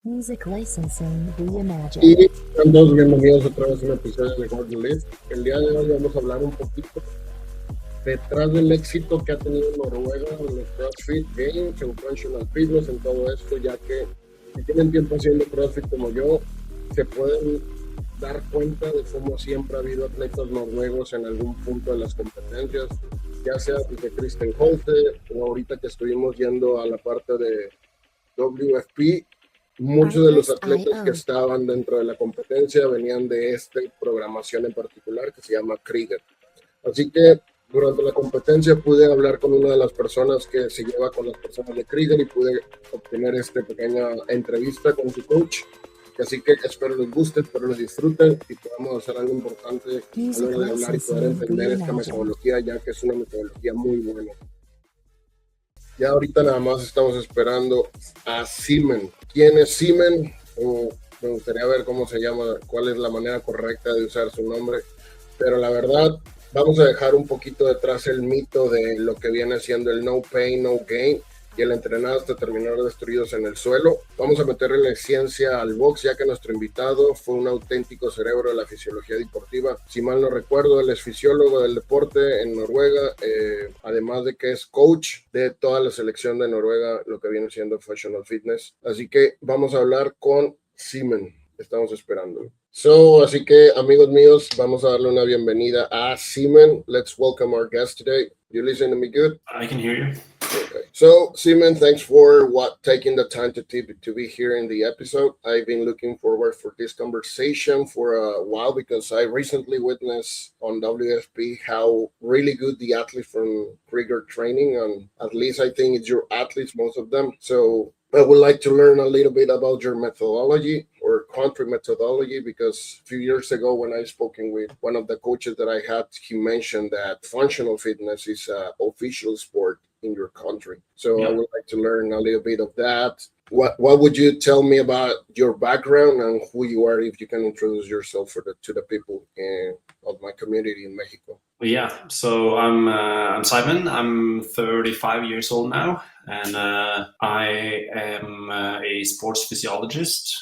Music licensing reimagined. Y sean todos bienvenidos otra vez a un episodio de Golden List. El día de hoy vamos a hablar un poquito detrás del éxito que ha tenido Noruega en los CrossFit Games, en Functional Fitness, en todo esto, ya que si tienen tiempo haciendo CrossFit como yo, se pueden dar cuenta de cómo siempre ha habido atletas noruegos en algún punto de las competencias, ya sea desde Kristen Holte o ahorita que estuvimos yendo a la parte de WFP. Muchos de los atletas que estaban dentro de la competencia venían de esta programación en particular que se llama Kriger. Así que durante la competencia pude hablar con una de las personas que se lleva con las personas de Kriger y pude obtener esta pequeña entrevista con su coach. Así que espero les guste, espero les disfruten y podamos hacer algo importante a la hora de hablar y poder entender esta metodología, ya que es una metodología muy buena. Ya ahorita nada más estamos esperando a Simen. ¿Quién es Simen? Me gustaría ver cómo se llama, cuál es la manera correcta de usar su nombre. Pero la verdad, vamos a dejar un poquito detrás el mito de lo que viene siendo el no pain, no gain y el entrenar hasta terminar destruidos en el suelo. Vamos a meterle la ciencia al box, ya que nuestro invitado fue un auténtico cerebro de la fisiología deportiva. Si mal no recuerdo, él es fisiólogo del deporte en Noruega, además de que es coach de toda la selección de Noruega, lo que viene siendo Functional Fitness. Así que vamos a hablar con Simen. Estamos esperando. Así que amigos míos, vamos a darle una bienvenida a Simen. Let's welcome our guest today. You listen to me good? I can hear you. Okay. So, Simen, thanks for taking the time to be here in the episode. I've been looking forward for this conversation for a while because I recently witnessed on WFP how really good the athletes from Kriger Training, and at least I think it's your athletes, most of them. So I would like to learn a little bit about your methodology or country methodology, because a few years ago when I spoken with one of the coaches that I had, he mentioned that functional fitness is an official sport in your country. So yeah. I would like to learn a little bit of that. What would you tell me about your background and who you are, if you can introduce yourself to the people of my community in Mexico? Yeah, so I'm Simen. I'm 35 years old now, and I am a sports physiologist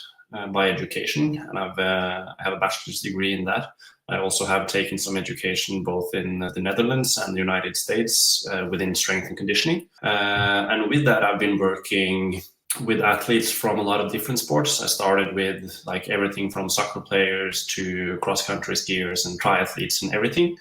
by education, and I have a bachelor's degree in that. I also have taken some education both in the Netherlands and the United States within strength and conditioning. And with that, I've been working with athletes from a lot of different sports. I started with like everything from soccer players to cross-country skiers and triathletes and everything.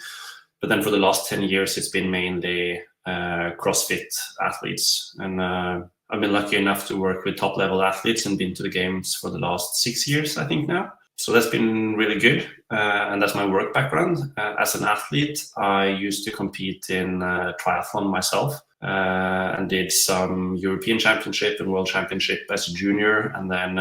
But then for the last 10 years, it's been mainly CrossFit athletes. And I've been lucky enough to work with top-level athletes and been to the games for the last 6 years, I think now. So that's been really good, and that's my work background. As an athlete, I used to compete in triathlon myself, and did some European Championship and World Championship as a junior. And then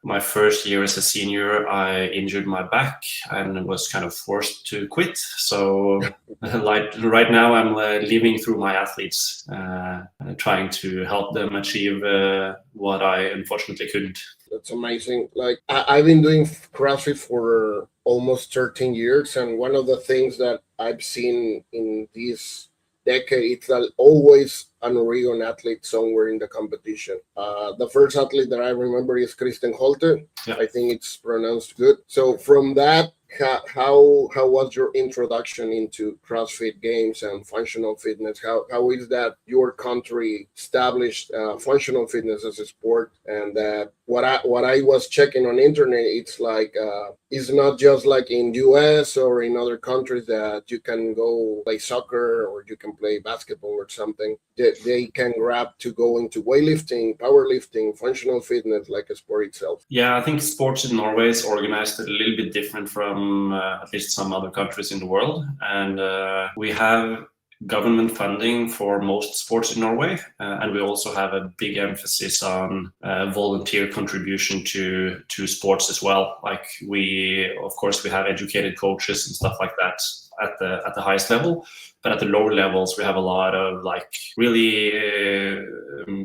my first year as a senior, I injured my back and was kind of forced to quit. So like right now, I'm living through my athletes, trying to help them achieve what I unfortunately couldn't. That's amazing. Like I've been doing CrossFit for almost 13 years. And one of the things that I've seen in this decade, it's always an Oregon athlete somewhere in the competition. The first athlete that I remember is Kristen Holte. Yeah. I think it's pronounced good. So from that, how was your introduction into CrossFit Games and functional fitness? How is that your country established functional fitness as a sport? And that what I was checking on internet, it's like it's not just like in US or in other countries that you can go play soccer or you can play basketball or something. They can grab to go into weightlifting, powerlifting, functional fitness, like a sport itself. Yeah, I think sports in Norway is organized a little bit different from at least some other countries in the world. And we have government funding for most sports in Norway. And we also have a big emphasis on volunteer contribution to sports as well. Like of course, we have educated coaches and stuff like that at the highest level. But at the lower levels, we have a lot of like really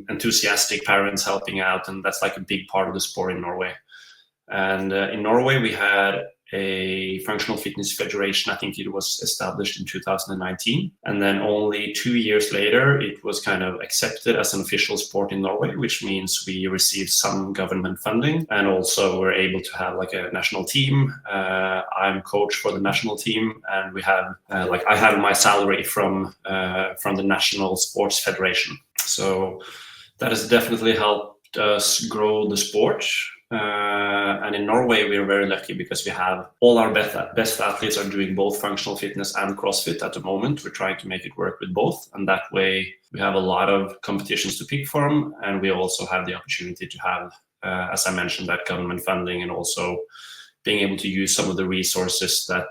enthusiastic parents helping out. And that's like a big part of the sport in Norway. And in Norway, we had a functional fitness federation. I think it was established in 2019. And then only 2 years later, it was kind of accepted as an official sport in Norway, which means we received some government funding. And also we're able to have like a national team. I'm coach for the national team, and we have I have my salary from the National Sports Federation. So that has definitely helped us grow the sport. And in Norway, we are very lucky because we have all our best athletes are doing both functional fitness and CrossFit at the moment. We're trying to make it work with both. And that way we have a lot of competitions to pick from. And we also have the opportunity to have, as I mentioned, that government funding, and also being able to use some of the resources that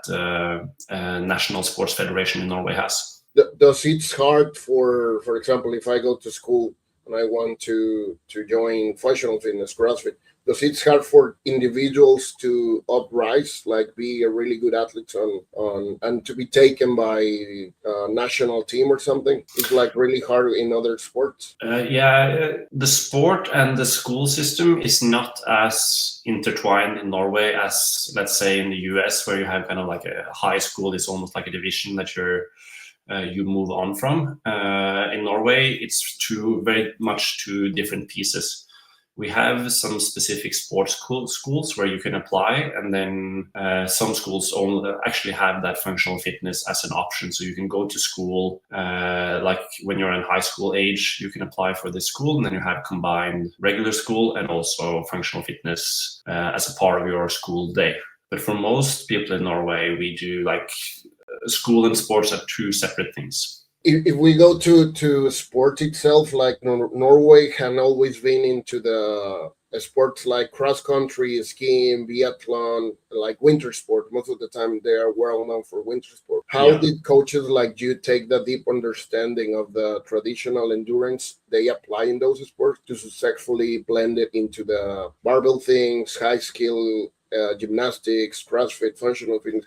National Sports Federation in Norway has. Does it's hard for example, if I go to school and I want to join functional fitness, CrossFit, does it's hard for individuals to uprise, like be a really good athlete on and to be taken by a national team or something? It's like really hard in other sports. The sport and the school system is not as intertwined in Norway as, let's say, in the US, where you have kind of like a high school is almost like a division that you move on from. In Norway, it's very much two different pieces. We have some specific sports schools where you can apply, and then some schools only actually have that functional fitness as an option. So you can go to school, like when you're in high school age, you can apply for this school, and then you have combined regular school and also functional fitness as a part of your school day. But for most people in Norway, we do like school and sports are two separate things. If we go to sport itself, like Norway has always been into the sports like cross country, skiing, biathlon, like winter sport. Most of the time they are well known for winter sport. How did coaches like you take the deep understanding of the traditional endurance they apply in those sports to successfully blend it into the barbell things, high skill gymnastics, CrossFit, functional fitness?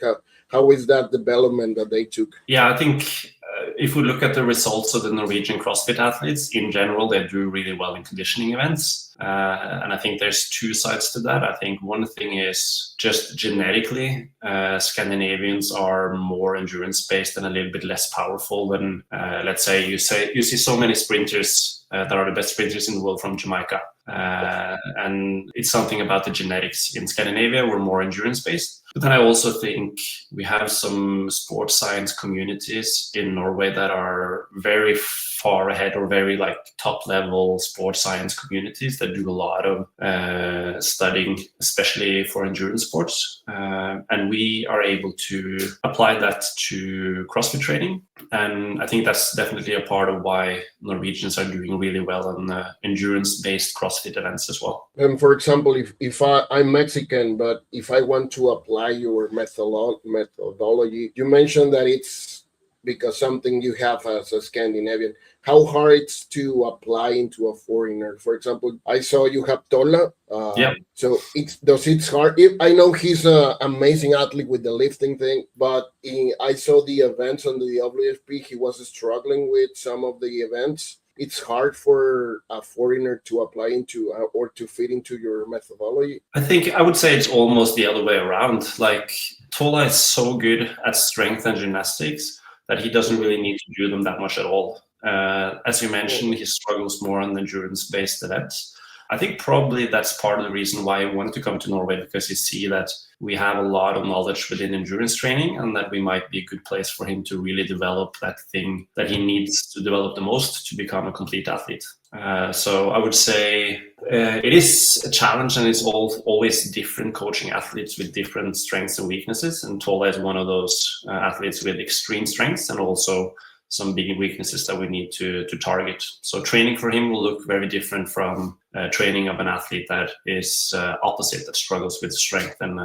How is that development that they took? Yeah, I think if we look at the results of the Norwegian CrossFit athletes, in general, they do really well in conditioning events. And I think there's two sides to that. I think one thing is just genetically, Scandinavians are more endurance-based and a little bit less powerful than, let's say, you see so many sprinters that are the best sprinters in the world from Jamaica. And it's something about the genetics. In Scandinavia, we're more endurance-based. But then I also think we have some sports science communities in Norway that are very far ahead, or very like top level sports science communities that do a lot of studying, especially for endurance sports. And we are able to apply that to CrossFit training. And I think that's definitely a part of why Norwegians are doing really well on endurance-based CrossFit events as well. And for example, if I'm Mexican, but if I want to apply your methodology, you mentioned that it's because something you have as a Scandinavian. How hard it's to apply into a foreigner? For example, I saw you have Tola. So it's hard. I know he's an amazing athlete with the lifting thing, but I saw the events on the WFP. He was struggling with some of the events. It's hard for a foreigner to apply into or to fit into your methodology. I would say it's almost the other way around. Like Tola is so good at strength and gymnastics that he doesn't really need to do them that much at all. As you mentioned, he struggles more on endurance-based events. I think probably that's part of the reason why I wanted to come to Norway, because you see that we have a lot of knowledge within endurance training, and that we might be a good place for him to really develop that thing that he needs to develop the most to become a complete athlete. So I would say it is a challenge, and it's always different coaching athletes with different strengths and weaknesses. And Tola is one of those athletes with extreme strengths and also some big weaknesses that we need to target. So training for him will look very different from training of an athlete that is opposite, that struggles with strength and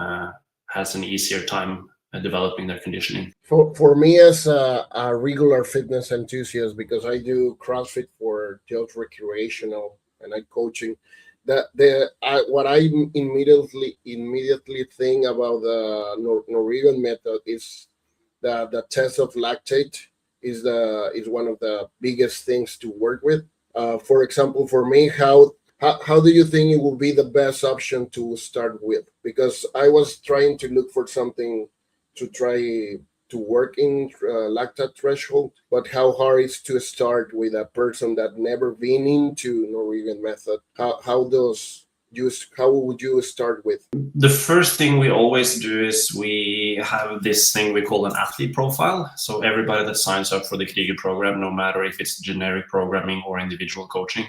has an easier time developing their conditioning. For me as a regular fitness enthusiast, because I do CrossFit for just recreational and I'm coaching, what I immediately think about the Norwegian method is the test of lactate is one of the biggest things to work with. For example, for me, how how do you think it will be the best option to start with? Because I was trying to look for something to try to work in lactate threshold, but how hard is to start with a person that never been into Norwegian method? How would you start with? The first thing we always do is we have this thing we call an athlete profile. So everybody that signs up for the Kriger program, no matter if it's generic programming or individual coaching,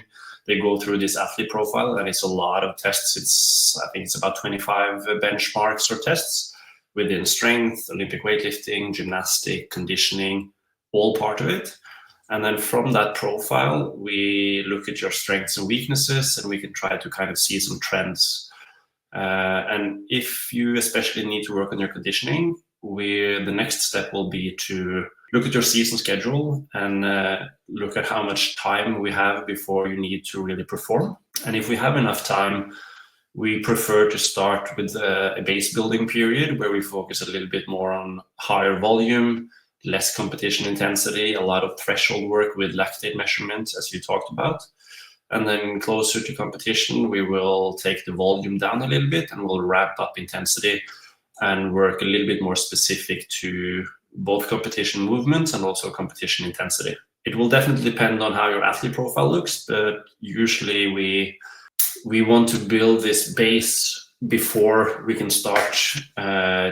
they go through this athlete profile, and it's a lot of tests. I think it's about 25 benchmarks or tests within strength, Olympic weightlifting, gymnastic, conditioning, all part of it. And then from that profile, we look at your strengths and weaknesses, and we can try to kind of see some trends. And if you especially need to work on your conditioning, the next step will be to look at your season schedule and look at how much time we have before you need to really perform. And if we have enough time, we prefer to start with a base building period where we focus a little bit more on higher volume, less competition intensity, a lot of threshold work with lactate measurements, as you talked about. And then closer to competition, we will take the volume down a little bit and we'll ramp up intensity and work a little bit more specific to both competition movements and also competition intensity. It will definitely depend on how your athlete profile looks, but usually we want to build this base before we can start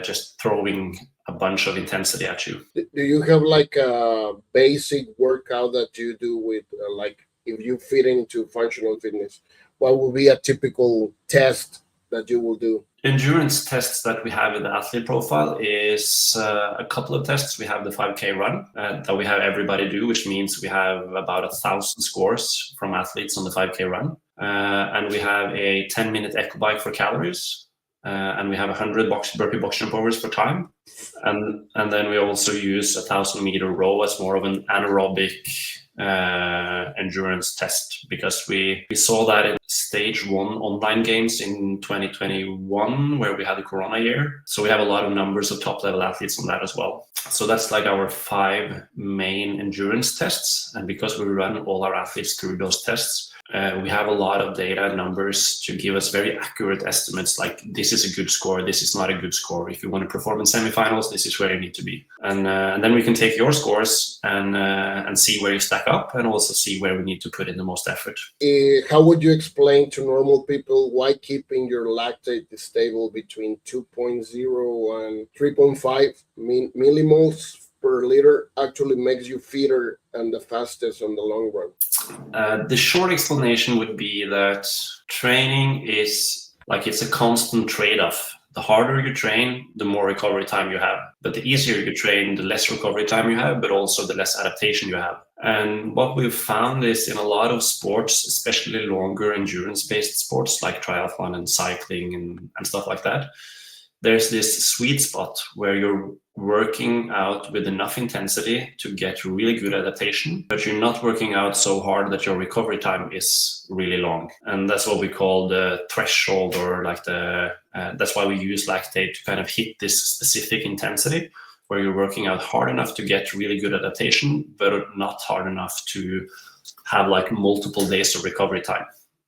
just throwing a bunch of intensity at you. Do you have like a basic workout that you do with like if you fit into functional fitness? What would be a typical test that you will do? Endurance tests that we have in the athlete profile is a couple of tests. We have the 5K run that we have everybody do, which means we have about 1,000 scores from athletes on the 5K run. And we have a 10-minute echo bike for calories. And we have 100 burpee box jump overs for time. And then we also use 1,000-meter row as more of an anaerobic endurance test, because we saw that in stage 1 online games in 2021 where we had the corona year. So we have a lot of numbers of top level athletes on that as well. So that's like our 5 main endurance tests. And because we run all our athletes through those tests, we have a lot of data and numbers to give us very accurate estimates, like this is a good score, this is not a good score. If you want to perform in semifinals, this is where you need to be. And then we can take your scores and see where you stack up, and also see where we need to put in the most effort. How would you explain to normal people why keeping your lactate stable between 2.0 and 3.5 millimoles per liter actually makes you fitter and the fastest on the long run? The short explanation would be that training is like it's a constant trade-off. The harder you train, the more recovery time you have. But the easier you train, the less recovery time you have, but also the less adaptation you have. And what we've found is in a lot of sports, especially longer endurance-based sports like triathlon and cycling and stuff like that, there's this sweet spot where you're working out with enough intensity to get really good adaptation, but you're not working out so hard that your recovery time is really long. And that's what we call the threshold, or like that's why we use lactate to kind of hit this specific intensity where you're working out hard enough to get really good adaptation, but not hard enough to have like multiple days of recovery time.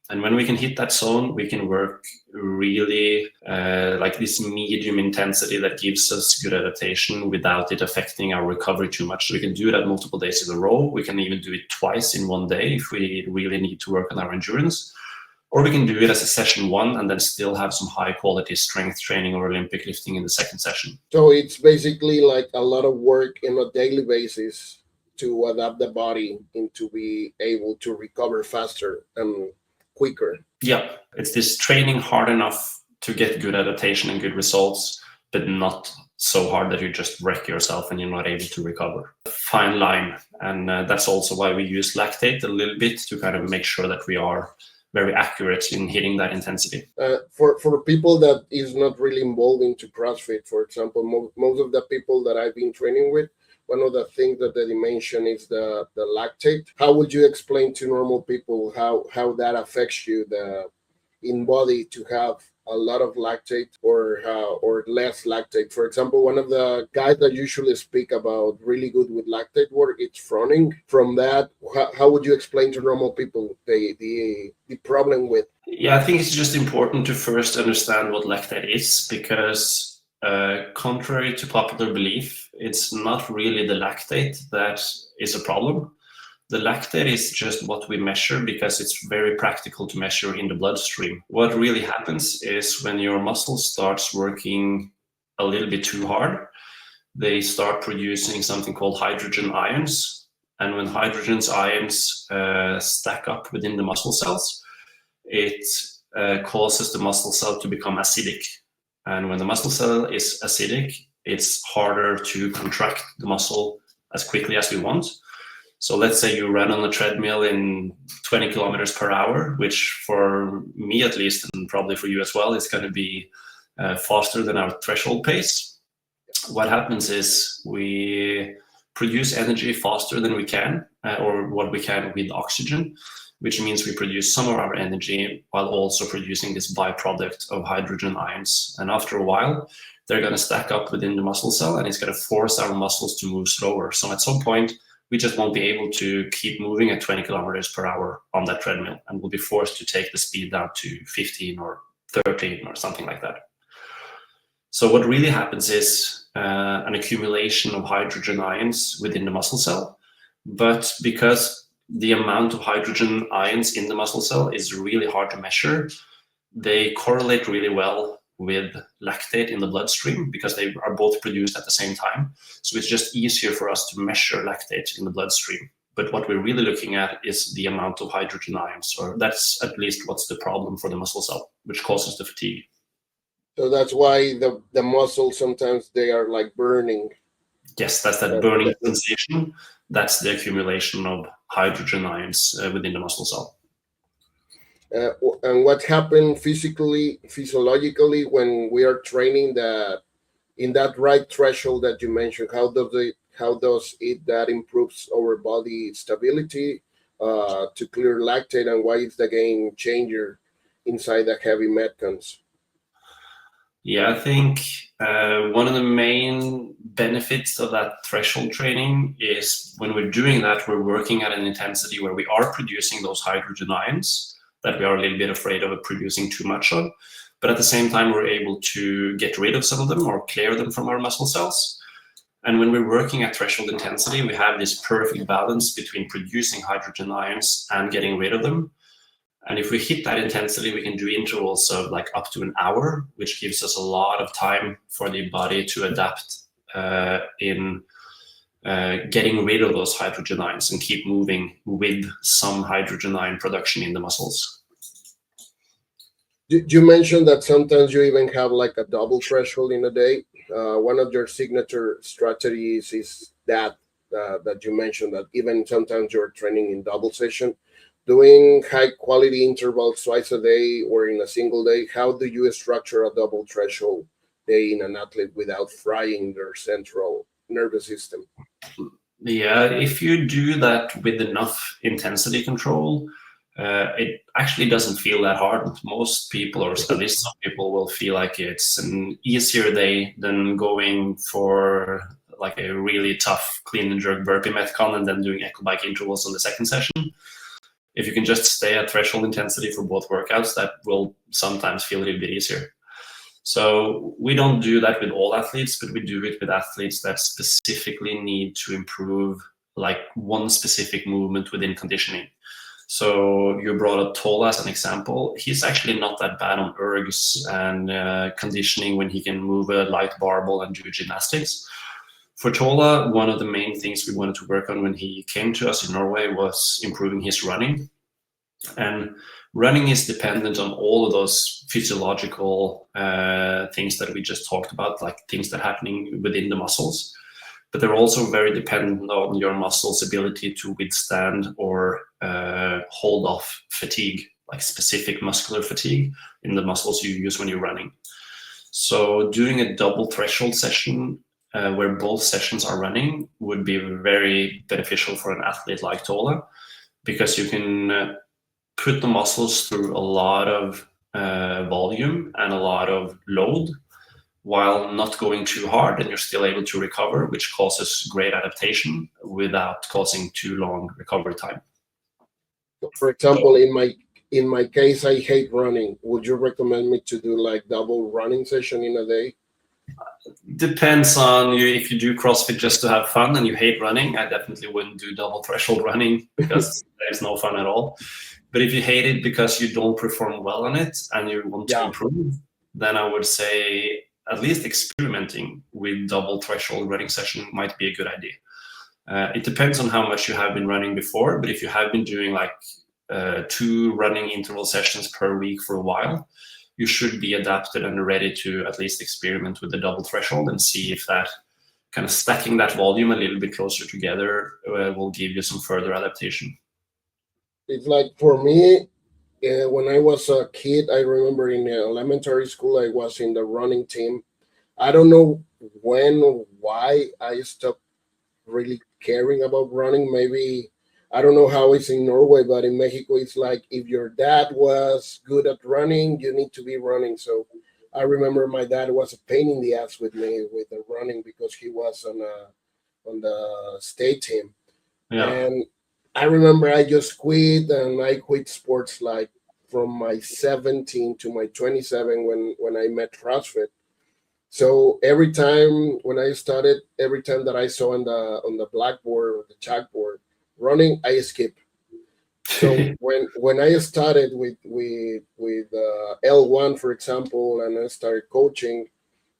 And when we can hit that zone, we can work really like this medium intensity that gives us good adaptation without it affecting our recovery too much. So we can do that multiple days in a row. We can even do it twice in one day if we really need to work on our endurance. Or we can do it as a session 1 and then still have some high quality strength training or Olympic lifting in the second session. So it's basically like a lot of work on a daily basis to adapt the body into be able to recover faster and quicker. Yeah, it's this training hard enough to get good adaptation and good results, but not so hard that you just wreck yourself and you're not able to recover. Fine line. And that's also why we use lactate a little bit to kind of make sure that we are very accurate in hitting that intensity. For people that is not really involved into CrossFit, for example, most of the people that I've been training with, one of the things that they mention is the lactate. How would you explain to normal people how that affects you? in body to have a lot of lactate or less lactate. For example, one of the guys that usually speak about really good with lactate work, it's Froning. From that, how would you explain to normal people the problem with? Yeah, I think it's just important to first understand what lactate is, because contrary to popular belief, it's not really the lactate that is a problem. The lactate is just what we measure because it's very practical to measure in the bloodstream. What really happens is when your muscle starts working a little bit too hard, they start producing something called hydrogen ions. And when hydrogen ions stack up within the muscle cells, it causes the muscle cell to become acidic. And when the muscle cell is acidic, it's harder to contract the muscle as quickly as we want. So let's say you run on a treadmill in 20 kilometers per hour, which for me at least, and probably for you as well, is going to be faster than our threshold pace. What happens is we produce energy faster than we can, or what we can with oxygen, which means we produce some of our energy while also producing this byproduct of hydrogen ions. And after a while, they're going to stack up within the muscle cell, and it's going to force our muscles to move slower. So at some point, we just won't be able to keep moving at 20 kilometers per hour on that treadmill, and we'll be forced to take the speed down to 15 or 13 or something like that. So what really happens is an accumulation of hydrogen ions within the muscle cell. But because the amount of hydrogen ions in the muscle cell is really hard to measure, they correlate really well with lactate in the bloodstream because they are both produced at the same time. So it's just easier for us to measure lactate in the bloodstream. But what we're really looking at is the amount of hydrogen ions, or that's at least what's the problem for the muscle cell, which causes the fatigue. So that's why the muscles sometimes they are like burning. Yes, that's that burning sensation. That's the accumulation of hydrogen ions within the muscle cell. And what happened physiologically when we are training that in that right threshold that you mentioned? How does it that improves our body stability to clear lactate, and why is the game changer inside the heavy metcons? Yeah, I think one of the main benefits of that threshold training is when we're doing that, we're working at an intensity where we are producing those hydrogen ions that we are a little bit afraid of producing too much of. But at the same time, we're able to get rid of some of them or clear them from our muscle cells. And when we're working at threshold intensity, we have this perfect balance between producing hydrogen ions and getting rid of them. And if we hit that intensity, we can do intervals of like up to an hour, which gives us a lot of time for the body to adapt in getting rid of those hydrogen ions and keep moving with some hydrogen ion production in the muscles. You mentioned that sometimes you even have like a double threshold in a day. One of your signature strategies is that you mentioned, that even sometimes you're training in double session, doing high quality intervals twice a day or in a single day. How do you structure a double threshold day in an athlete without frying their central nervous system? Yeah, if you do that with enough intensity control, it actually doesn't feel that hard. Most people, or at least some people, will feel like it's an easier day than going for like a really tough clean and jerk burpee metcon and then doing echo bike intervals on the second session. If you can just stay at threshold intensity for both workouts, that will sometimes feel a little bit easier. So we don't do that with all athletes, but we do it with athletes that specifically need to improve like one specific movement within conditioning. So you brought up Tola as an example. He's actually not that bad on ergs and conditioning when he can move a light barbell and do gymnastics. For Tola, one of the main things we wanted to work on when he came to us in Norway was improving his running. And running is dependent on all of those physiological things that we just talked about, like things that are happening within the muscles. But they're also very dependent on your muscles' ability to withstand or hold off fatigue, like specific muscular fatigue in the muscles you use when you're running. So doing a double threshold session where both sessions are running would be very beneficial for an athlete like Tola, because you can put the muscles through a lot of volume and a lot of load, while not going too hard, and you're still able to recover, which causes great adaptation without causing too long recovery time. For example, in my case, I hate running. Would you recommend me to do like double running session in a day? Depends on you. If you do CrossFit just to have fun and you hate running, I definitely wouldn't do double threshold running because there's no fun at all. But if you hate it because you don't perform well on it and you want to improve, then I would say at least experimenting with double threshold running session might be a good idea. It depends on how much you have been running before, but if you have been doing like 2 running interval sessions per week for a while, you should be adapted and ready to at least experiment with the double threshold and see if that kind of stacking that volume a little bit closer together will give you some further adaptation. It's like for me, when I was a kid, I remember in elementary school, I was in the running team. I don't know when or why I stopped really caring about running. Maybe, I don't know how it's in Norway, but in Mexico, it's like if your dad was good at running, you need to be running. So I remember my dad was a pain in the ass with me with the running because he was on the state team. Yeah. And I remember I just quit, and I quit sports like from my 17 to my 27 when I met CrossFit. So every time when I started, every time that I saw on the blackboard or the chalkboard running, I skip. So when I started with L1, for example, and I started coaching,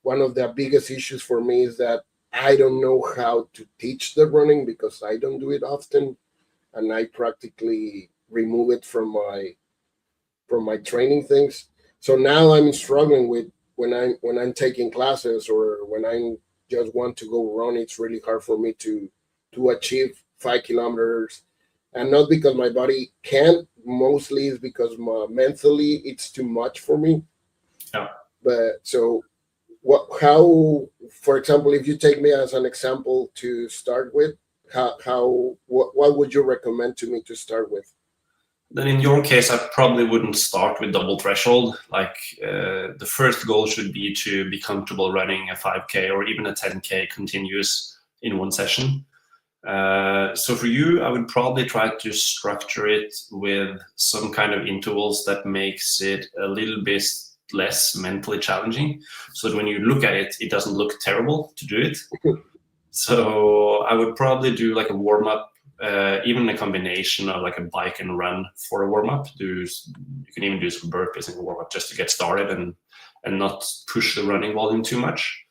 one of the biggest issues for me is that I don't know how to teach the running because I don't do it often, and I practically remove it from my training things. So now I'm struggling with when I'm taking classes or when I just want to go run. It's really hard for me to achieve 5 kilometers, and not because my body can't. Mostly is because mentally it's too much for me. Yeah. But so how, for example, if you take me as an example to start with, what would you recommend to me to start with? Then in your case, I probably wouldn't start with double threshold. Like the first goal should be to be comfortable running a 5K or even a 10K continuous in one session. So for you, I would probably try to structure it with some kind of intervals that makes it a little bit less mentally challenging, so that when you look at it, it doesn't look terrible to do it. So I would probably do like a warm-up, even a combination of like a bike and run for a warm-up. You can even do some burpees in a warm-up just to get started and not push the running volume too much.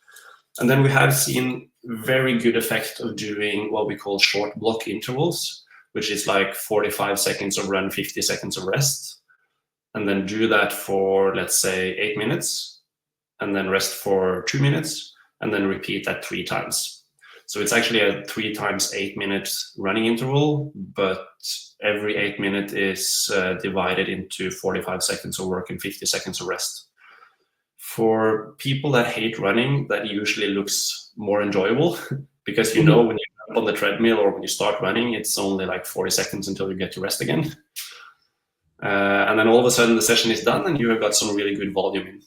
And then we have seen very good effect of doing what we call short block intervals, which is like 45 seconds of run, 50 seconds of rest. And then do that for, let's say, 8 minutes, and then rest for 2 minutes, and then repeat that 3 times. So it's actually a 3 times 8 minute running interval, but every 8 minutes is divided into 45 seconds of work and 50 seconds of rest. For people that hate running, that usually looks more enjoyable because when you jump on the treadmill or when you start running, it's only like 40 seconds until you get to rest again. And then all of a sudden the session is done and you have got some really good volume in.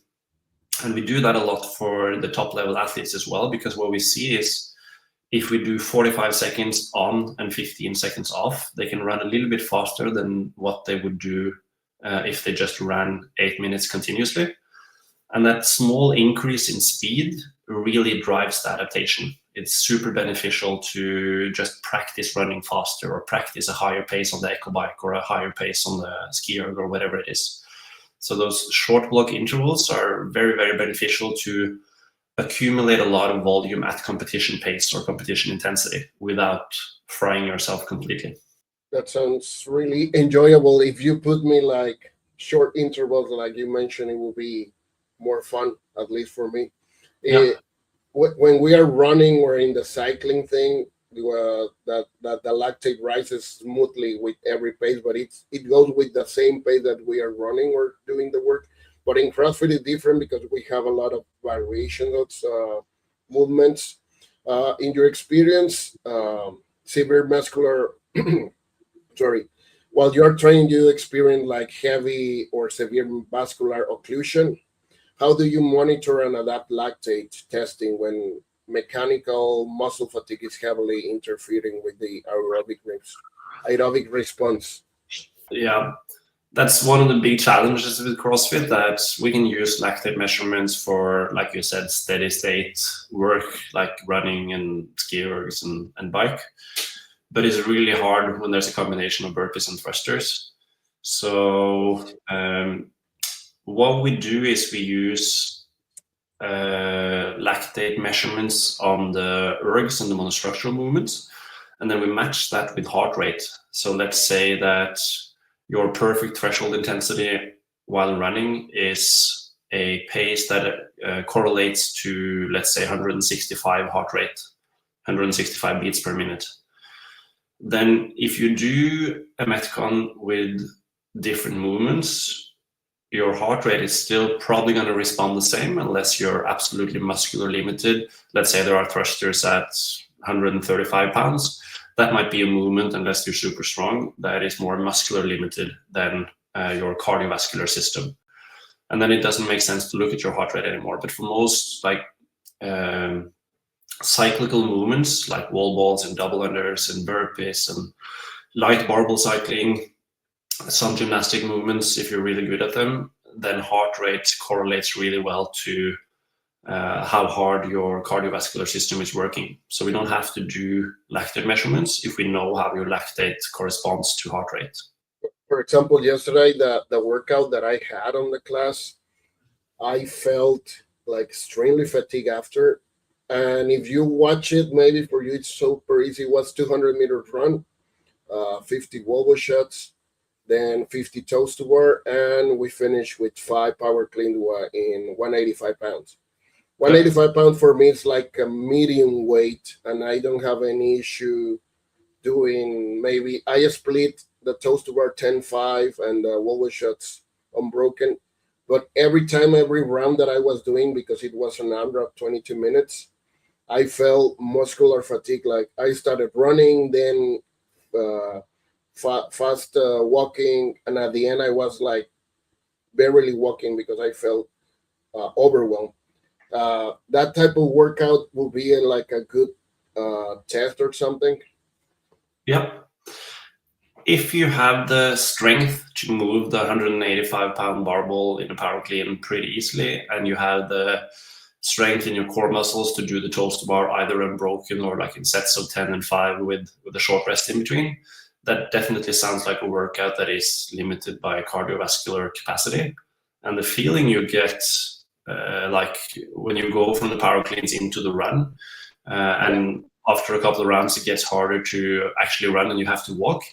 And we do that a lot for the top level athletes as well, because what we see is if we do 45 seconds on and 15 seconds off, they can run a little bit faster than what they would do if they just ran 8 minutes continuously. And that small increase in speed really drives the adaptation. It's super beneficial to just practice running faster or practice a higher pace on the eco bike or a higher pace on the ski erg or whatever it is. So those short block intervals are very, very beneficial to accumulate a lot of volume at competition pace or competition intensity without frying yourself completely. That sounds really enjoyable. If you put me like short intervals, like you mentioned, it will be more fun, at least for me. Yeah. When we are running or in the cycling thing, that the lactate rises smoothly with every pace, but it goes with the same pace that we are running or doing the work. But in CrossFit, it's different because we have a lot of variations of movements. In your experience, severe muscular, while you're training, you experience like heavy or severe vascular occlusion. How do you monitor and adapt lactate testing when mechanical muscle fatigue is heavily interfering with the aerobic response? Yeah, that's one of the big challenges with CrossFit, that we can use lactate measurements for, like you said, steady state work, like running and ski ergs and bike. But it's really hard when there's a combination of burpees and thrusters. So what we do is we use lactate measurements on the ergs and the monostructural movements, and then we match that with heart rate. So let's say that your perfect threshold intensity while running is a pace that correlates to, let's say, 165 heart rate, 165 beats per minute. Then if you do a Metcon with different movements, your heart rate is still probably going to respond the same unless you're absolutely muscular limited. Let's say there are thrusters at 135 pounds. That might be a movement, unless you're super strong, that is more muscular limited than your cardiovascular system. And then it doesn't make sense to look at your heart rate anymore. But for most like cyclical movements like wall balls and double unders and burpees and light barbell cycling, some gymnastic movements, if you're really good at them, then heart rate correlates really well to how hard your cardiovascular system is working. So we don't have to do lactate measurements if we know how your lactate corresponds to heart rate. For example, yesterday, the workout that I had on the class, I felt like extremely fatigued after. And if you watch it, maybe for you it's super easy. It was 200 meters run, 50 wall shots, then 50 toes to bar, and we finished with 5 power clean in 185 pounds. 185 pounds for me is like a medium weight, and I don't have any issue doing, maybe I split the toes to bar 10-5 and the wall shots unbroken. But every round that I was doing, because it was an hour of 22 minutes, I felt muscular fatigue. Like I started running, then fast walking, and at the end I was like barely walking because I felt overwhelmed. That type of workout will be like a good test or something. Yep. If you have the strength to move the 185 pound barbell in a power clean pretty easily, and you have the strength in your core muscles to do the toes to bar either unbroken or like in sets of 10 and 5 with a short rest in between, that definitely sounds like a workout that is limited by cardiovascular capacity. And the feeling you get like when you go from the power cleans into the run, and after a couple of rounds it gets harder to actually run and you have to walk,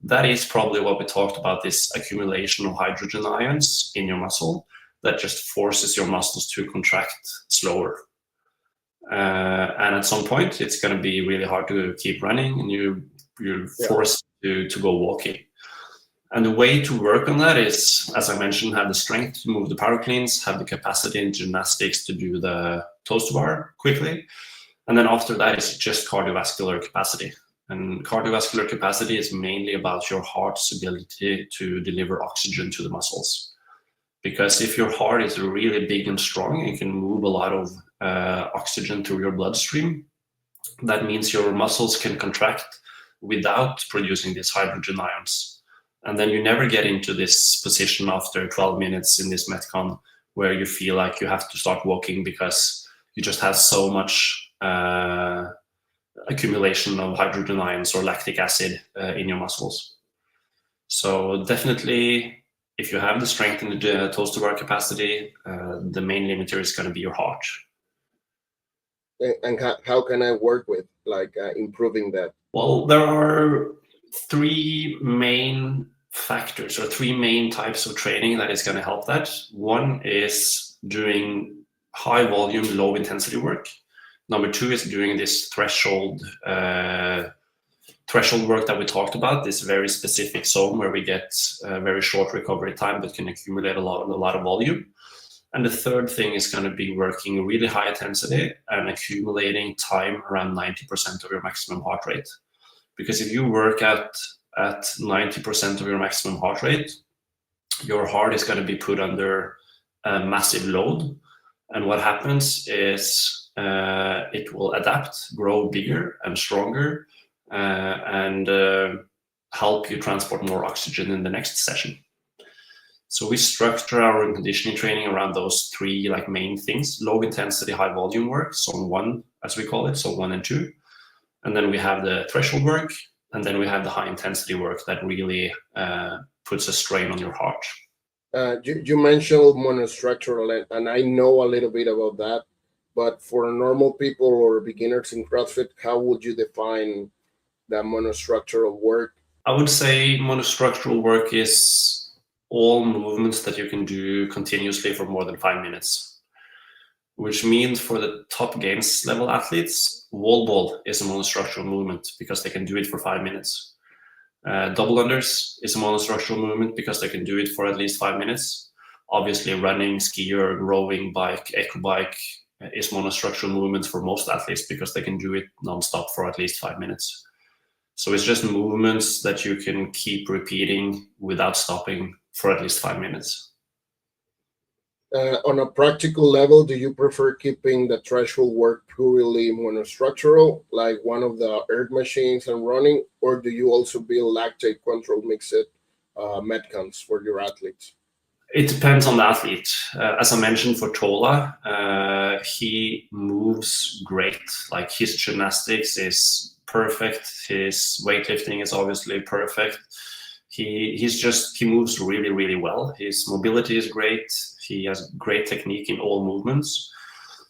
that is probably what we talked about, this accumulation of hydrogen ions in your muscle that just forces your muscles to contract slower. And at some point it's going to be really hard to keep running, and you're forced to go walking. And the way to work on that is, as I mentioned, have the strength to move the power cleans, have the capacity in gymnastics to do the toes to bar quickly. And then after that, it's just cardiovascular capacity. And cardiovascular capacity is mainly about your heart's ability to deliver oxygen to the muscles. Because if your heart is really big and strong and can move a lot of oxygen through your bloodstream, that means your muscles can contract without producing these hydrogen ions. And then you never get into this position after 12 minutes in this Metcon where you feel like you have to start walking because you just have so much accumulation of hydrogen ions or lactic acid in your muscles. So definitely, if you have the strength in the toes to bar capacity, the main limiter is going to be your heart. And how can I work with like improving that? Well, there are 3 main factors or 3 main types of training that is going to help that. One is doing high volume, low intensity work. Number 2 is doing this threshold work that we talked about, this very specific zone where we get a very short recovery time but can accumulate a lot of volume. And the third thing is going to be working really high intensity and accumulating time around 90% of your maximum heart rate. Because if you work at at 90% of your maximum heart rate, your heart is going to be put under a massive load. And what happens is it will adapt, grow bigger and stronger, and help you transport more oxygen in the next session. So we structure our conditioning training around those three main things: low intensity, high volume work, zone 1 as we call it, so 1 and 2. And then we have the threshold work, and then we have the high intensity work that really puts a strain on your heart. You mentioned monostructural, and I know a little bit about that, but for normal people or beginners in CrossFit, how would you define that monostructural work? I would say monostructural work is all movements that you can do continuously for more than 5 minutes, which means for the top games level athletes, wall ball is a monostructural movement because they can do it for 5 minutes. Double unders is a monostructural movement because they can do it for at least 5 minutes. Obviously, running, skier, rowing, bike, eco bike is monostructural movements for most athletes because they can do it non-stop for at least 5 minutes. So it's just movements that you can keep repeating without stopping for at least 5 minutes. On a practical level, do you prefer keeping the threshold work purely monostructural, like one of the erg machines and running, or do you also build lactate control mixed metcons for your athletes? It depends on the athlete. As I mentioned for Tola, he moves great. His gymnastics is perfect. His weightlifting is obviously perfect. He moves really, really well. His mobility is great. He has great technique in all movements.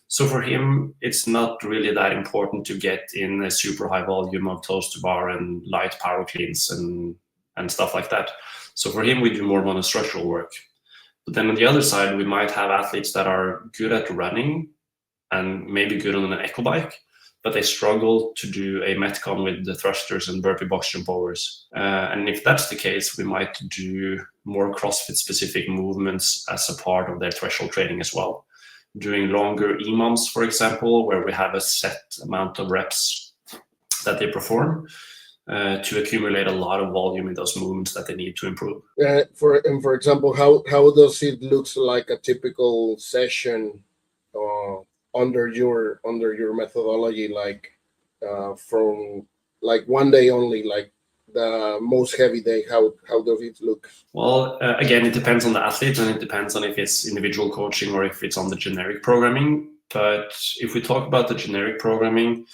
So for him, it's not really that important to get in a super high volume of toes to bar and light power cleans and stuff like that. So for him, we do more monostructural work. But then on the other side, we might have athletes that are good at running and maybe good on an eco bike, but they struggle to do a metcon with the thrusters and burpee box jump overs. And if that's the case, we might do more CrossFit specific movements as a part of their threshold training as well. Doing longer EMOMs, for example, where we have a set amount of reps that they perform to accumulate a lot of volume in those movements that they need to improve. For example, how does it look like a typical session under your methodology, from one day only, the most heavy day? How does it look? Well, again, it depends on the athlete, and it depends on if it's individual coaching or if it's on the generic programming. But if we talk about the generic programming,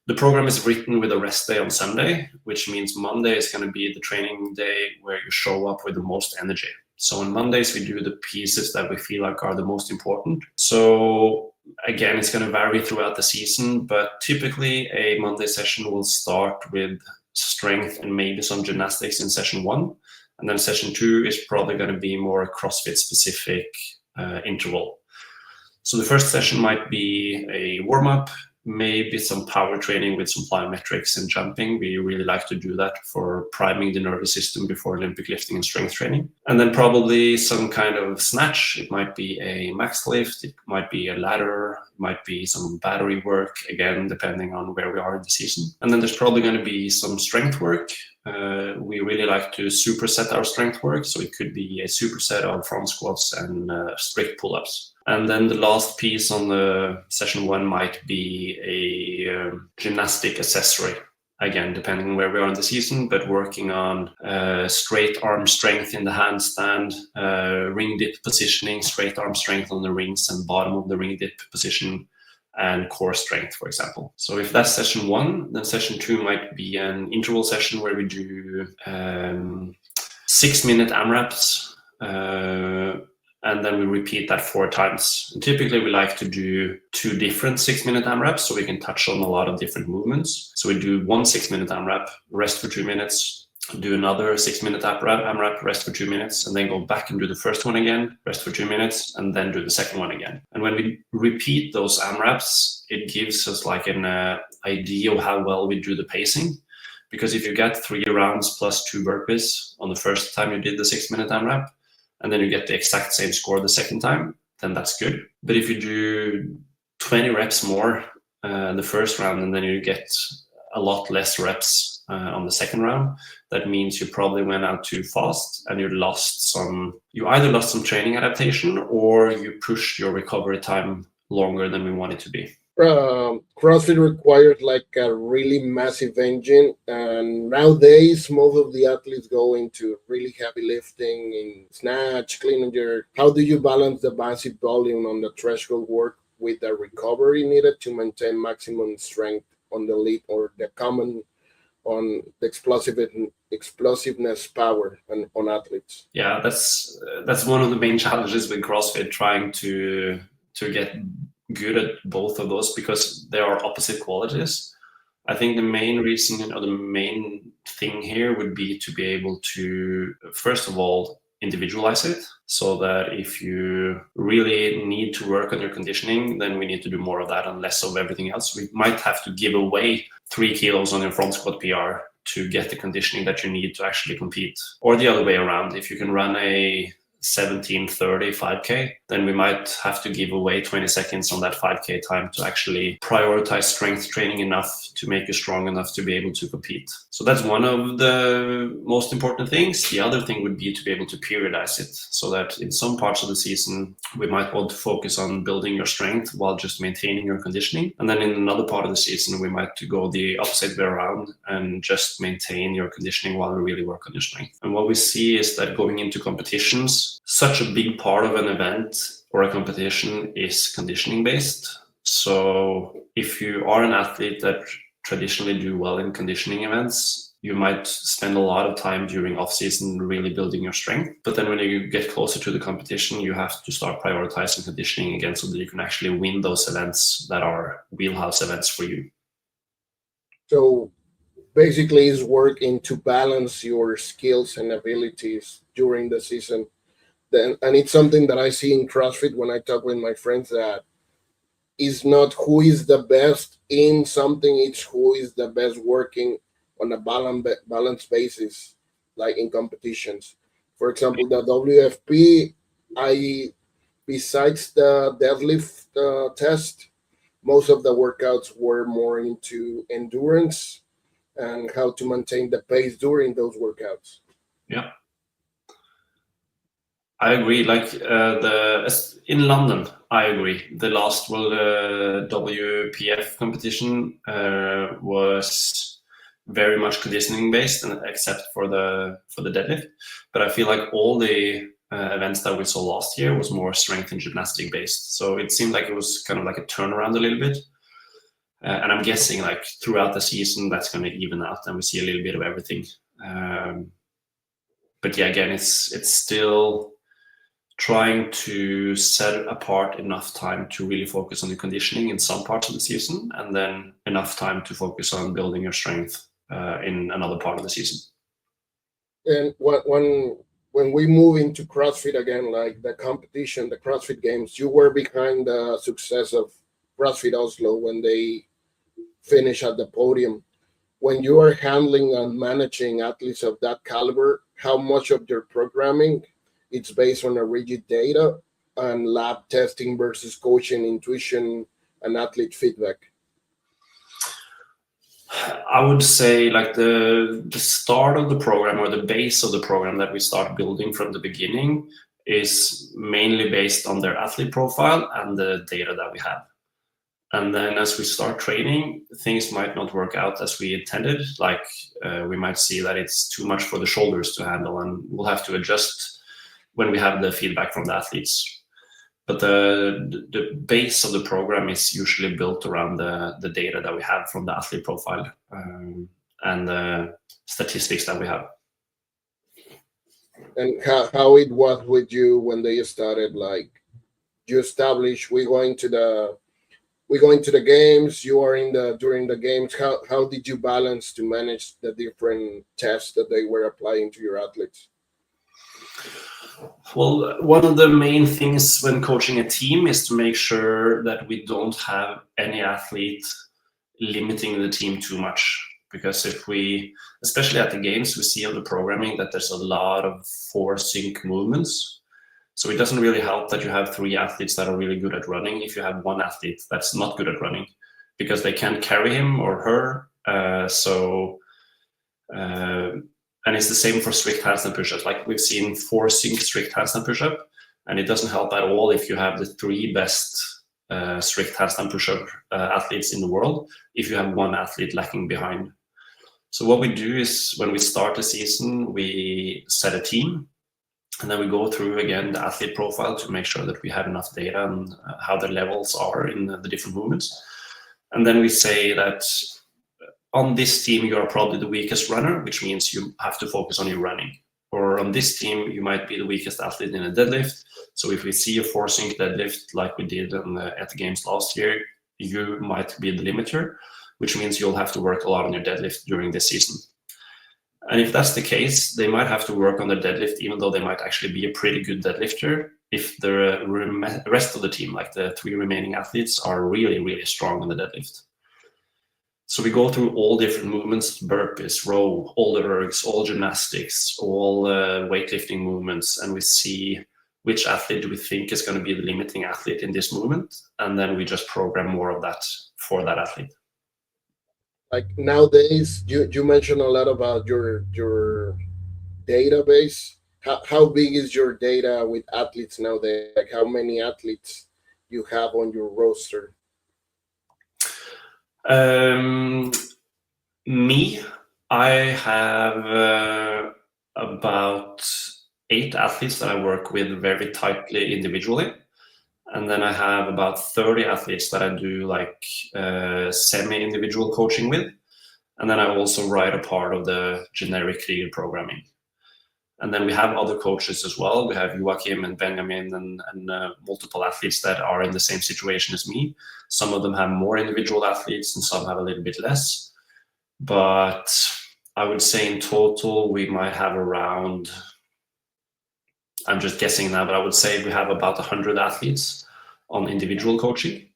the program is written with a rest day on Sunday, which means Monday is going to be the training day where you show up with the most energy. So on Mondays, we do the pieces that we feel like are the most important. So again, it's going to vary throughout the season, but typically a Monday session will start with strength and maybe some gymnastics in session 1. And then session 2 is probably going to be more CrossFit specific interval. So the first session might be a warm-up, maybe some power training with some plyometrics and jumping. We really like to do that for priming the nervous system before Olympic lifting and strength training. And then probably some kind of snatch. It might be a max lift, it might be a ladder, it might be some battery work, again, depending on where we are in the season. And then there's probably going to be some strength work. We really like to superset our strength work. So it could be a superset of front squats and strict pull-ups. And then the last piece on the session 1 might be a gymnastic accessory. Again, depending on where we are in the season, but working on straight arm strength in the handstand, ring dip positioning, straight arm strength on the rings and bottom of the ring dip position, and core strength, for example. So if that's session 1, then session 2 might be an interval session where we do 6-minute AMRAPs, and then we repeat that 4 times. And typically we like to do 2 different 6-minute AMRAPs so we can touch on a lot of different movements. So we do 1 6-minute AMRAP, rest for 2 minutes, do another 6-minute AMRAP, rest for 2 minutes, and then go back and do the first one again, rest for 2 minutes, and then do the second one again. And when we repeat those AMRAPs, it gives us like an idea of how well we do the pacing. Because if you get 3 rounds plus 2 burpees on the first time you did the 6-minute AMRAP, and then you get the exact same score the second time, then that's good. But if you do 20 reps more the first round, and then you get a lot less reps on the second round. That means you probably went out too fast and you either lost some training adaptation or you pushed your recovery time longer than we want it to be. CrossFit requires like a really massive engine, and nowadays most of the athletes go into really heavy lifting in snatch, clean and jerk. How do you balance the massive volume on the threshold work with the recovery needed to maintain maximum strength on the lead or the common on the explosiveness power on athletes? Yeah, that's one of the main challenges with CrossFit, trying to get good at both of those, because they are opposite qualities. I think the main reason, or the main thing here, would be to be able to, first of all, individualize it, so that if you really need to work on your conditioning, then we need to do more of that and less of everything else. We might have to give away 3 kilos on your front squat PR to get the conditioning that you need to actually compete. Or the other way around, if you can run a 17:30 5K, then we might have to give away 20 seconds on that 5K time to actually prioritize strength training enough to make you strong enough to be able to compete. So that's one of the most important things. The other thing would be to be able to periodize it, so that in some parts of the season we might want to focus on building your strength while just maintaining your conditioning, and then in another part of the season we might go the opposite way around and just maintain your conditioning while we really work on your strength. And what we see is that going into competitions, such a big part of an event or a competition is conditioning based. So if you are an athlete that traditionally do well in conditioning events, you might spend a lot of time during off season really building your strength. But then when you get closer to the competition, you have to start prioritizing conditioning again, so that you can actually win those events that are wheelhouse events for you. So basically it's working to balance your skills and abilities during the season. And it's something that I see in CrossFit when I talk with my friends, that is not who is the best in something, it's who is the best working on a balance basis, like in competitions. For example, the WFP, besides the deadlift test, most of the workouts were more into endurance and how to maintain the pace during those workouts. Yeah. I agree. Like in London, I agree. The last World WPF competition was very much conditioning based, and except for the deadlift. But I feel like all the events that we saw last year was more strength and gymnastic based. So it seemed like it was kind of like a turnaround a little bit. And I'm guessing like throughout the season that's going to even out, and we see a little bit of everything. But yeah, again, it's still trying to set apart enough time to really focus on the conditioning in some parts of the season, and then enough time to focus on building your strength in another part of the season. And when we move into CrossFit again, like the competition, the CrossFit Games, you were behind the success of CrossFit Oslo when they finished at the podium. When you are handling and managing athletes of that caliber, how much of your programming it's based on a rigid data and lab testing versus coaching, intuition, and athlete feedback? I would say like the start of the program, or the base of the program that we start building from the beginning, is mainly based on their athlete profile and the data that we have. And then as we start training, things might not work out as we intended. Like we might see that it's too much for the shoulders to handle, and we'll have to adjust when we have the feedback from the athletes. But the base of the program is usually built around the data that we have from the athlete profile and the statistics that we have. And how it was with you when they started, like you established we're going to the games, you are during the games, how did you balance to manage the different tests that they were applying to your athletes? Well, one of the main things when coaching a team is to make sure that we don't have any athlete limiting the team too much. Because if we, especially at the games, we see on the programming that there's a lot of 4-sync movements. So it doesn't really help that you have 3 athletes that are really good at running if you have 1 athlete that's not good at running, because they can't carry him or her And it's the same for strict handstand push-ups. Like we've seen forcing strict handstand push-up, and it doesn't help at all if you have the 3 best strict handstand push-up athletes in the world if you have one athlete lacking behind. So what we do is when we start the season, we set a team, and then we go through again the athlete profile to make sure that we have enough data on how the levels are in the different movements. And then we say that on this team, you are probably the weakest runner, which means you have to focus on your running. Or on this team, you might be the weakest athlete in a deadlift. So if we see a forcing deadlift like we did at the games last year, you might be the limiter, which means you'll have to work a lot on your deadlift during this season. And if that's the case, they might have to work on their deadlift, even though they might actually be a pretty good deadlifter, if the rest of the team, like the 3 remaining athletes, are really, really strong on the deadlift. So we go through all different movements, burpees, row, all the ergs, all gymnastics, all weightlifting movements, and we see which athlete do we think is going to be the limiting athlete in this movement, and then we just program more of that for that athlete. Like nowadays, you mentioned a lot about your database. How big is your data with athletes nowadays? Like how many athletes you have on your roster? I have about 8 athletes that I work with very tightly individually. And then I have about 30 athletes that I do like semi-individual coaching with. And then I also write a part of the generic Kriger programming. And then we have other coaches as well. We have Joachim and Benjamin and multiple athletes that are in the same situation as me. Some of them have more individual athletes and some have a little bit less. But I would say in total, we might have around, I'm just guessing now, but I would say we have about 100 athletes on individual coaching.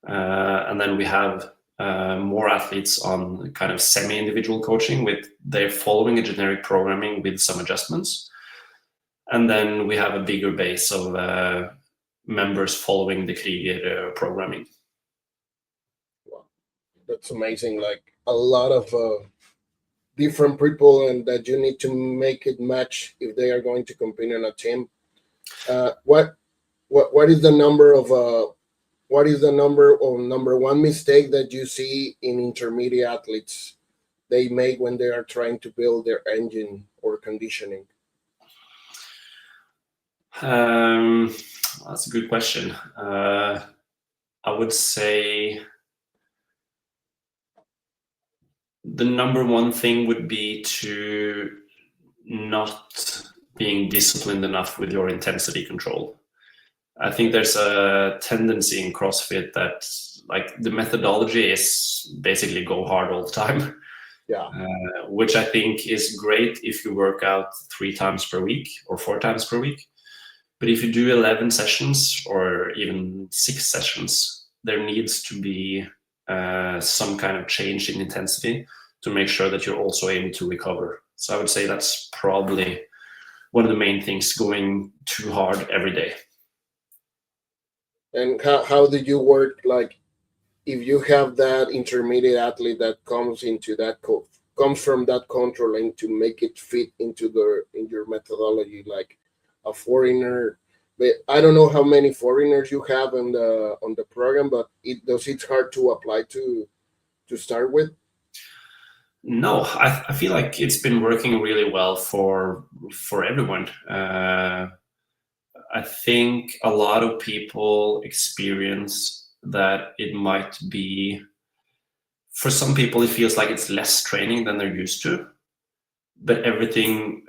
And then we have more athletes on kind of semi-individual coaching with they're following a generic programming with some adjustments. And then we have a bigger base of members following the Kriger programming. Wow, that's amazing. Like a lot of different people, and that you need to make it match if they are going to compete in a team. What is the number of number one mistake that you see in intermediate athletes they make when they are trying to build their engine or conditioning? That's a good question. I would say the number one thing would be to not being disciplined enough with your intensity control. I think there's a tendency in CrossFit that like the methodology is basically go hard all the time. Yeah. Which I think is great if you work out 3 times per week or 4 times per week. But if you do 11 sessions or even 6 sessions, there needs to be some kind of change in intensity to make sure that you're also able to recover. So I would say that's probably one of the main things, going too hard every day. And how do you work, like if you have that intermediate athlete that comes into that comes from that controlling to make it fit into your methodology, like a foreigner? But I don't know how many foreigners you have on the program, but it's hard to apply to start with? No, I feel like it's been working really well for everyone. I think a lot of people experience that it might be, for some people, it feels like it's less training than they're used to, but everything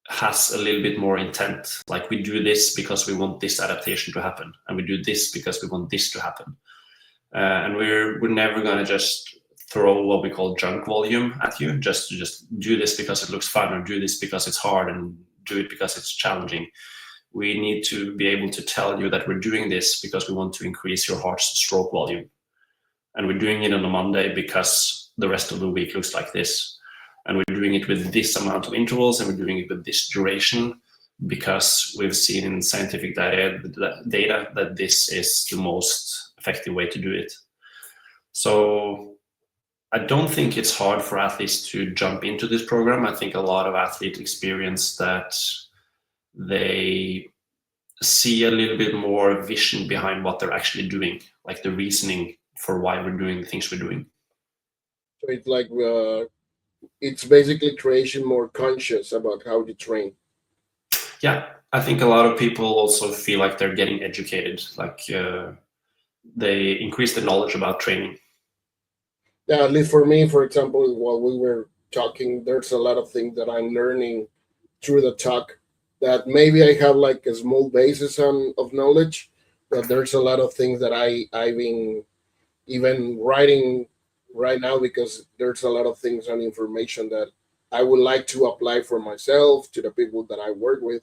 has a little bit more intent. Like we do this because we want this adaptation to happen, and we do this because we want this to happen. And we're never going to just throw what we call junk volume at you, just to do this because it looks fun, or do this because it's hard, and do it because it's challenging. We need to be able to tell you that we're doing this because we want to increase your heart's stroke volume. And we're doing it on a Monday because the rest of the week looks like this. And we're doing it with this amount of intervals, and we're doing it with this duration because we've seen in scientific data that this is the most effective way to do it. So I don't think it's hard for athletes to jump into this program. I think a lot of athletes experience that they see a little bit more vision behind what they're actually doing, like the reasoning for why we're doing the things we're doing. So it's like it's basically creation more conscious about how you train. Yeah, I think a lot of people also feel like they're getting educated, like they increase the knowledge about training. Yeah, at least for me, for example, while we were talking, there's a lot of things that I'm learning through the talk that maybe I have like a small basis of knowledge, but there's a lot of things that I've been even writing right now because there's a lot of things and information that I would like to apply for myself to the people that I work with.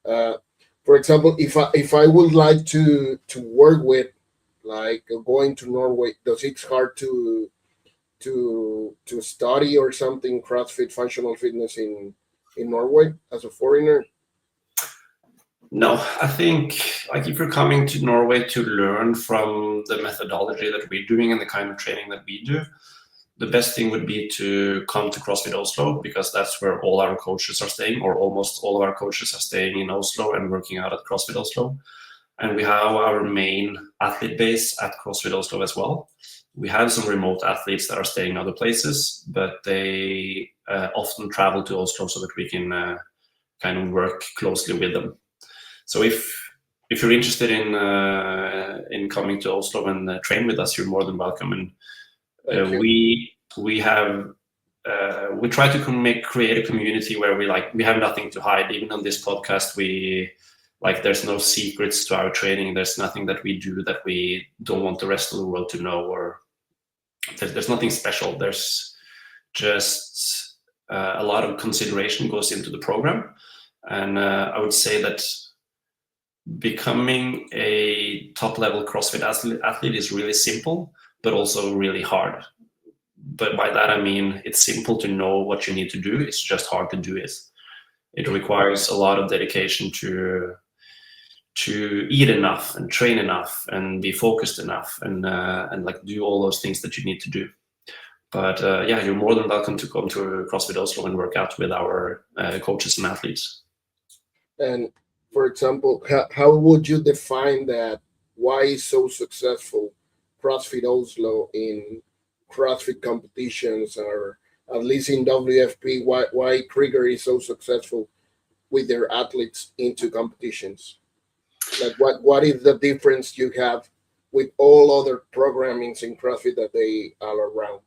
Uh, for example, if I would like to work with like going to Norway, does it's hard to study or something CrossFit functional fitness in Norway as a foreigner? No, I think like if you're coming to Norway to learn from the methodology that we're doing and the kind of training that we do, the best thing would be to come to CrossFit Oslo, because that's where all our coaches are staying, or almost all of our coaches are staying in Oslo and working out at CrossFit Oslo. And we have our main athlete base at CrossFit Oslo as well. We have some remote athletes that are staying in other places, but they often travel to Oslo so that we can kind of work closely with them. So if you're interested in coming to Oslo and train with us, you're more than welcome. And we try to create a community where we have nothing to hide. Even on this podcast, there's no secrets to our training. There's nothing that we do that we don't want the rest of the world to know, or there's nothing special. There's just a lot of consideration goes into the program. And I would say that becoming a top-level CrossFit athlete is really simple, but also really hard. But by that, I mean, it's simple to know what you need to do. It's just hard to do it. It requires a lot of dedication to eat enough and train enough and be focused enough and like do all those things that you need to do. But yeah, you're more than welcome to come to CrossFit Oslo and work out with our coaches and athletes. And for example, how would you define that? Why is so successful CrossFit Oslo in CrossFit competitions, or at least in WFP? Why Kriger is so successful with their athletes into competitions? Like what is the difference you have with all other programmings in CrossFit that they are around?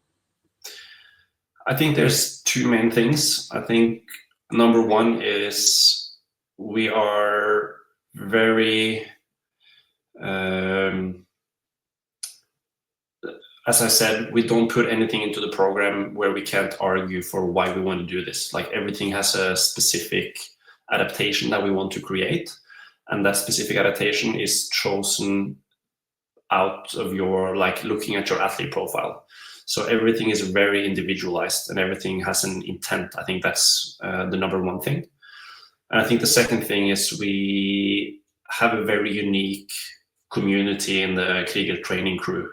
I think there's two main things. I think number one is we are very, as I said, we don't put anything into the program where we can't argue for why we want to do this. Like everything has a specific adaptation that we want to create. And that specific adaptation is chosen out of your, like looking at your athlete profile. So everything is very individualized and everything has an intent. I think that's the number one thing. And I think the second thing is we have a very unique community in the Kriger training crew.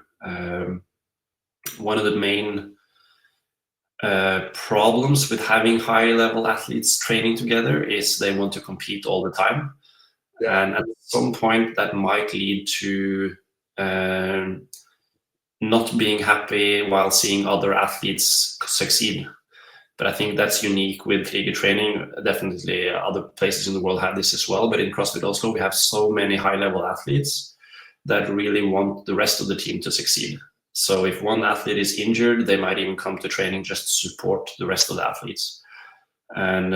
One of the main problems with having high level athletes training together is they want to compete all the time. Yeah. And at some point that might lead to not being happy while seeing other athletes succeed. But I think that's unique with Kriger training. Definitely other places in the world have this as well. But in CrossFit Oslo, we have so many high-level athletes that really want the rest of the team to succeed. So if one athlete is injured, they might even come to training just to support the rest of the athletes. And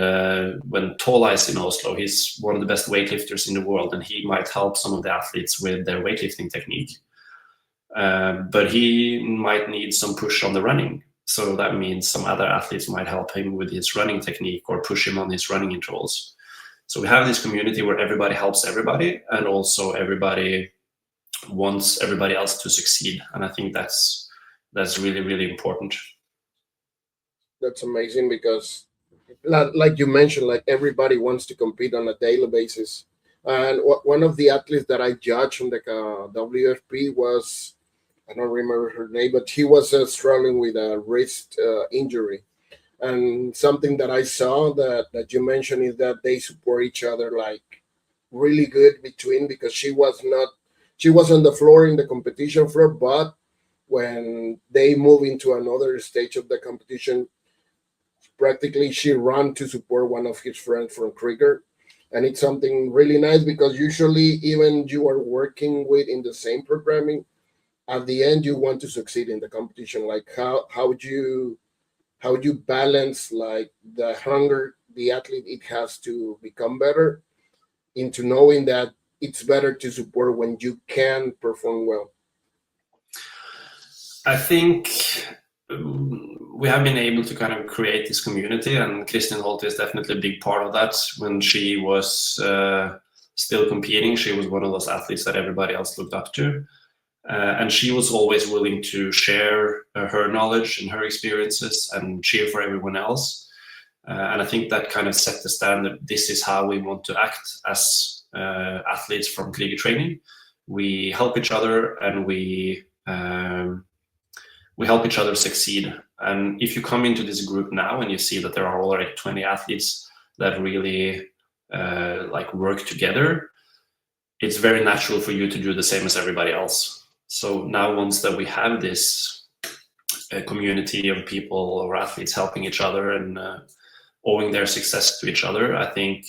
when Tola is in Oslo, he's one of the best weightlifters in the world, and he might help some of the athletes with their weightlifting technique. But he might need some push on the running. So that means some other athletes might help him with his running technique or push him on his running intervals. So we have this community where everybody helps everybody, and also everybody wants everybody else to succeed. And I think that's really, really important. That's amazing because, like you mentioned, like everybody wants to compete on a daily basis. And one of the athletes that I judged from the WFP was I don't remember her name, but she was struggling with a wrist injury. And something that I saw that you mentioned is that they support each other like really good between, because she was on the floor in the competition floor, but when they move into another stage of the competition, practically she ran to support one of his friends from Kriger. And it's something really nice, because usually even you are working with in the same programming, at the end you want to succeed in the competition. Like how would you balance like the hunger the athlete it has to become better, into knowing that it's better to support when you can perform well? I think we have been able to kind of create this community, and Kristin Holt is definitely a big part of that. When she was still competing, she was one of those athletes that everybody else looked up to. And she was always willing to share her knowledge and her experiences and cheer for everyone else. And I think that kind of set the standard. This is how we want to act as athletes from Kriger Training. We help each other, and we help each other succeed. And if you come into this group now and you see that there are already 20 athletes that really like work together, it's very natural for you to do the same as everybody else. So now, once that we have this community of people or athletes helping each other and owing their success to each other, I think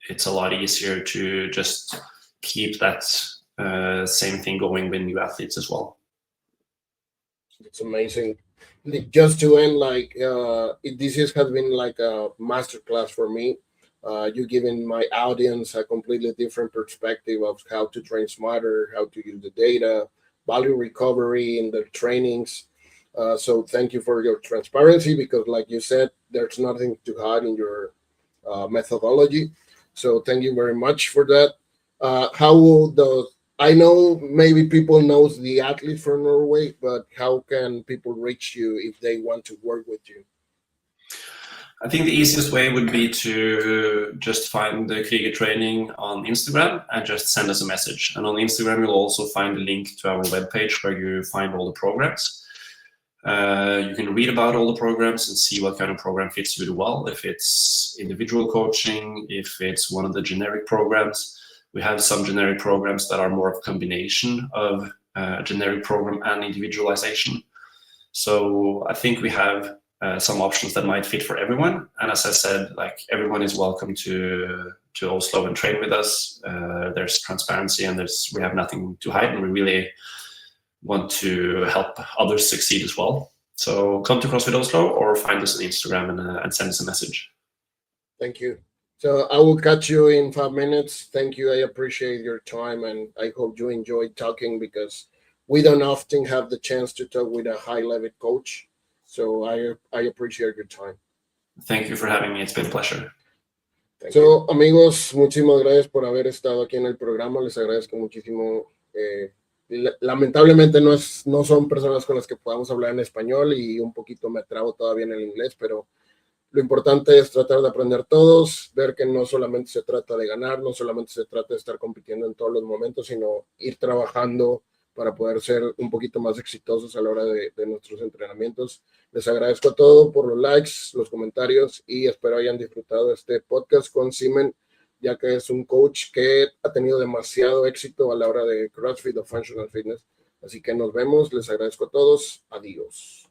it's a lot easier to just keep that same thing going with new athletes as well. It's amazing. Just to end, like this has been like a masterclass for me. You giving my audience a completely different perspective of how to train smarter, how to use the data, value recovery in the trainings. So thank you for your transparency, because like you said, there's nothing to hide in your methodology. So thank you very much for that. How will I know maybe people knows the athlete from Norway, but how can people reach you if they want to work with you? I think the easiest way would be to just find the Kriger Training on Instagram and just send us a message. And on Instagram, you'll also find a link to our webpage where you find all the programs. You can read about all the programs and see what kind of program fits you well. If it's individual coaching, if it's one of the generic programs. We have some generic programs that are more of a combination of generic program and individualization. So I think we have some options that might fit for everyone. And as I said, like, everyone is welcome to Oslo and train with us. There's transparency, and we have nothing to hide, and we really want to help others succeed as well. So come to CrossFit Oslo or find us on Instagram and send us a message. Thank you. So I will catch you in 5 minutes. Thank you. I appreciate your time, and I hope you enjoyed talking, because we don't often have the chance to talk with a high-level coach. So I appreciate your time. Thank you for having me. It's been a pleasure. So, amigos, muchísimas gracias por haber estado aquí en el programa. Les agradezco muchísimo. Lamentablemente no son personas con las que podamos hablar en español, y un poquito me trabo todavía en el inglés, pero lo importante es tratar de aprender todos, ver que no solamente se trata de ganar, no solamente se trata de estar compitiendo en todos los momentos, sino ir trabajando para poder ser un poquito más exitosos a la hora de nuestros entrenamientos. Les agradezco a todos por los likes, los comentarios, y espero hayan disfrutado de este podcast con Simen, ya que es un coach que ha tenido demasiado éxito a la hora de CrossFit o Functional Fitness. Así que nos vemos, les agradezco a todos, adiós.